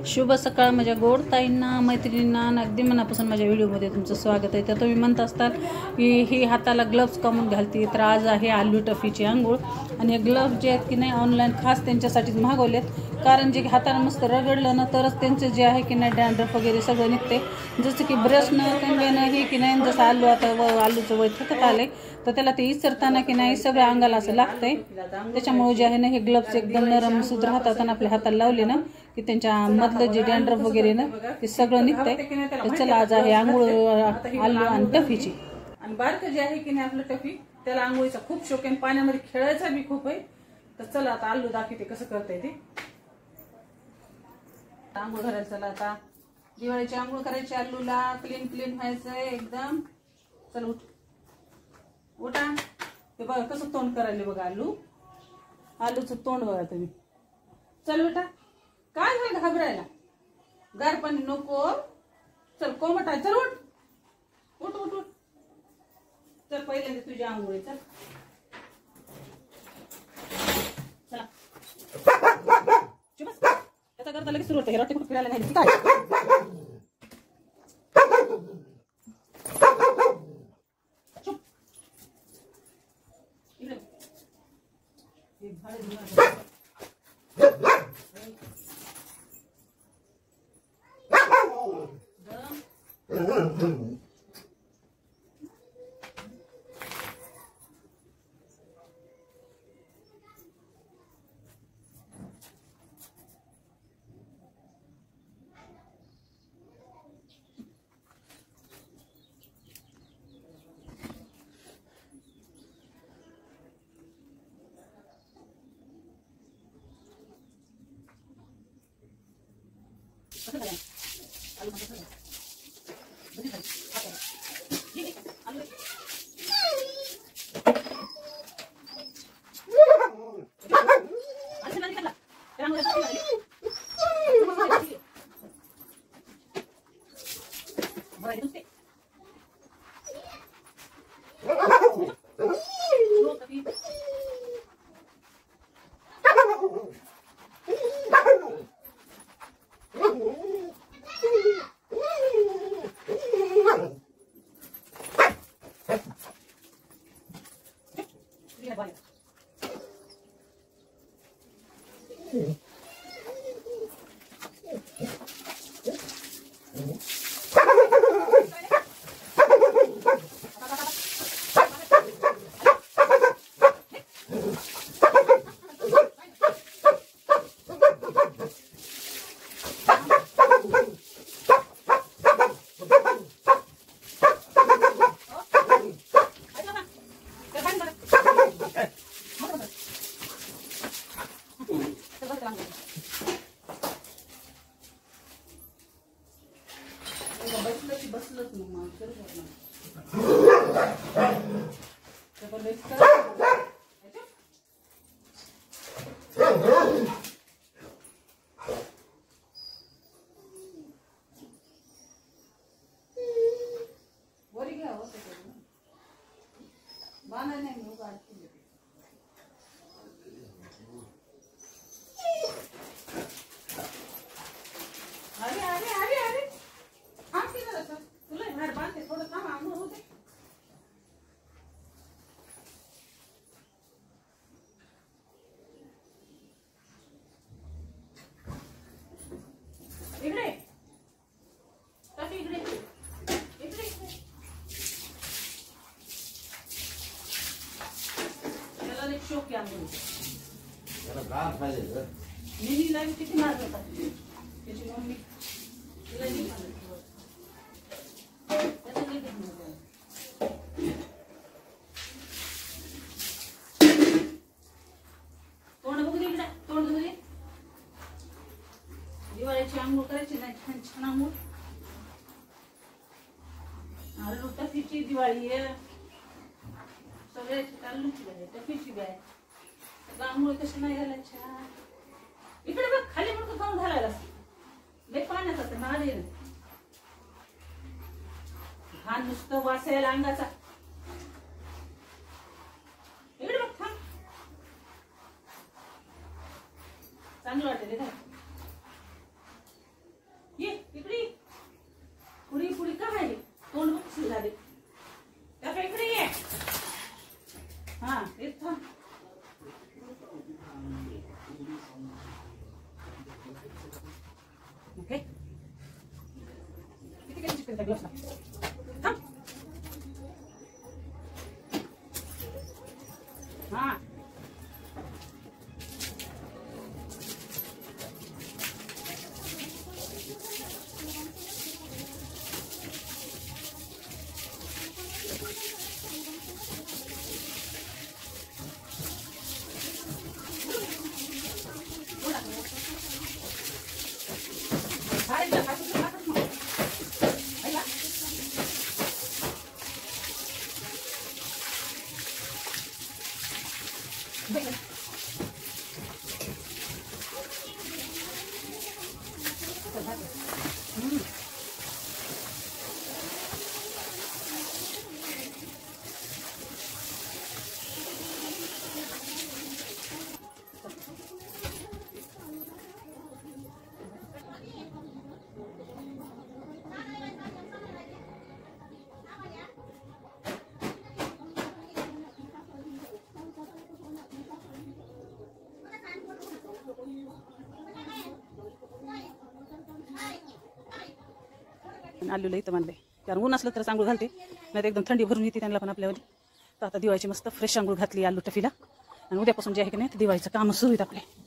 शुभ सकाळ माझ्या गोड ताईंना, मैत्रिणींना आणि अगदी मनापासून माझ्या व्हिडिओमध्ये तुमचं स्वागत आहे. तर तुम्ही म्हणत असताल की ही हाताला ग्लव्स कामून घालते, तर आज आहे आलू टफीची आंघोळ. आणि हे ग्लव्स जे आहेत की नाही ऑनलाईन खास त्यांच्यासाठीच मागवलेत, कारण जे हाताला मस्त रगडलं ना तरच त्यांचं जे आहे की नाही डॅन्ड्रफ वगैरे सगळं निघते. जसं की ब्रशनं कंगव्यानं हे की नाही, जसं आलू आता आलूचं वय थकत आले तर त्याला ते इसरताना की नाही सगळ्या अंगाला असं लागतंय. त्याच्यामुळे जे आहे ना हे ग्लव्स एकदम नरम सुध राहतात आणि आपल्या हाताला लावले ना की त्यांच्या मधलं जे डॅन्ड्रफ वगैरे ना ते सगळं निघतंय. तर चला आज आहे आंघोळ आलू आणि टफीची. आणि बारकं जे आहे की नाही आपलं टफी, त्याला आंघोळीचा खूप शौक आहे, पाण्यामध्ये खेळायचा बी खूप आहे. तर चला आता आलू दाखवते कसं करताय ते. आंघोळ करायला चला आता, दिवाळीची आंघोळ करायची, आलूला क्लीन क्लीन व्हायचंय एकदम. चल उठ उठा. ते बघा कसं तोंड करायला, बघा आलूचं तोंड बघा तुम्ही. चल बेटा, काय झालं घाबरायला? गार पाणी नको, चल कोमट आहे, चल उठ उठ उठ उठ. चल पहिल्यांदा तुझ्या आंघोळी, चल चला. त्याचा करता लगेच सुरू होतं, हे रट्टे कुठे फिरायला नाही काय. बसलंच मग वरी घ्या होते बांधा नाही मी उगा अरे अरे अरे अरे थांब की जरा, तुला बाहेर बांधते थोडं, थांब आंघोळ होते. इकडे टफी, इकडे इकडे त्याला एक शोक आहे आंघोळीचा. निनीला किती मारत होता त्याची मम्मी, तिला नाही मारत. तोंड बघू दे इकडे, तोंड बघू दे. दिवाळीची आंघोळ करायची नाही, छान छान आंघोळ. आलू टफीची दिवाळी आहे, सगळ्याची आलूची आहे, टफीची बी आहे. आंघोळ कशी नाही घालायच्या. इकडे बघ खाली म्हणून जाऊन घालायला लय पाण्यात असते महादेव. हा नुसतं वासायला अंगाचा. इकडे बघ थांब, चांगलं वाटेल. दिसते ग्लोव्हजला. थांब. हा आलेलं इथं मानलंय, कारण ऊन असलं तर आंघोळ घालते, नाही तर एकदम थंडी भरून येते त्यांना पण आपल्यावर. तर आता दिवाळीची मस्त फ्रेश आंघोळ घातली आलू टफीला, आणि उद्यापासून जे आहे की नाही ते दिवाळीचं काम सुरू आहेत आपले.